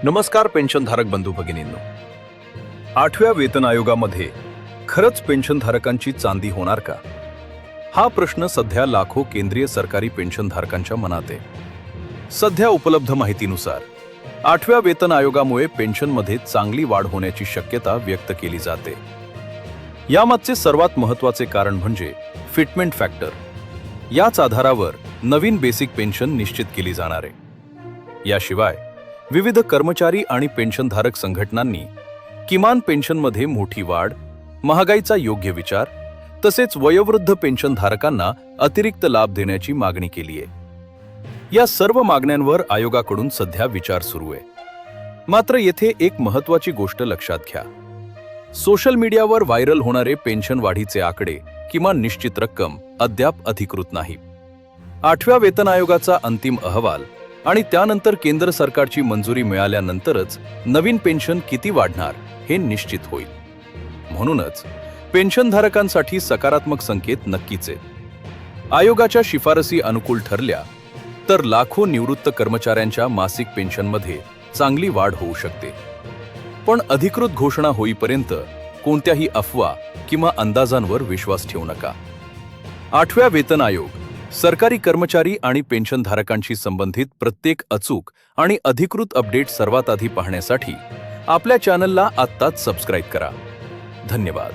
नमस्कार पेन्शनधारक बंधू भगिनींनो. 8व्या वेतन आयोगामध्ये खरंच पेन्शनधारकांची चांदी होणार का? हा प्रश्न सध्या लाखो केंद्रीय सरकारी पेन्शनधारकांच्या मनात आहे. सध्या उपलब्ध माहितीनुसार 8व्या वेतन आयोगामुळे पेन्शनमध्ये चांगली वाढ होण्याची शक्यता व्यक्त केली जाते. यामागचे सर्वात महत्त्वाचे कारण म्हणजे फिटमेंट फॅक्टर. याच आधारावर नवीन बेसिक पेन्शन निश्चित केली जाणार आहे. याशिवाय विविध कर्मचारी आणि पेन्शनधारक संघटनांनी किमान पेन्शनमध्ये मोठी वाढ, महागाईचा योग्य विचार तसेच वयोवृद्ध पेन्शनधारकांना अतिरिक्त लाभ देण्याची मागणी केली आहे. या सर्व मागण्यांवर आयोगाकडून सध्या विचार सुरू आहे. मात्र येथे एक महत्त्वाची गोष्ट लक्षात घ्या. सोशल मीडियावर व्हायरल होणारे पेन्शन वाढीचे आकडे किंवा निश्चित रक्कम अद्याप अधिकृत नाही. 8व्या वेतन आयोगाचा अंतिम अहवाल आणि त्यानंतर केंद्र सरकारची मंजुरी मिळाल्यानंतरच नवीन पेन्शन किती वाढणार हे निश्चित होईल. म्हणूनच पेन्शनधारकांसाठी सकारात्मक संकेत नक्कीच आहेत. आयोगाच्या शिफारसी अनुकूल ठरल्या तर लाखो निवृत्त कर्मचाऱ्यांच्या मासिक पेन्शनमध्ये चांगली वाढ होऊ शकते. पण अधिकृत घोषणा होईपर्यंत कोणत्याही अफवा किंवा अंदाजांवर विश्वास ठेवू नका. 8व्या वेतन आयोग सरकारी कर्मचारी आणि पेन्शनधारकांशी संबंधित प्रत्येक अचूक आणि अधिकृत अपडेट सर्वात आधी पाहण्यासाठी आपल्या चॅनलला आत्ताच सबस्क्राईब करा. धन्यवाद.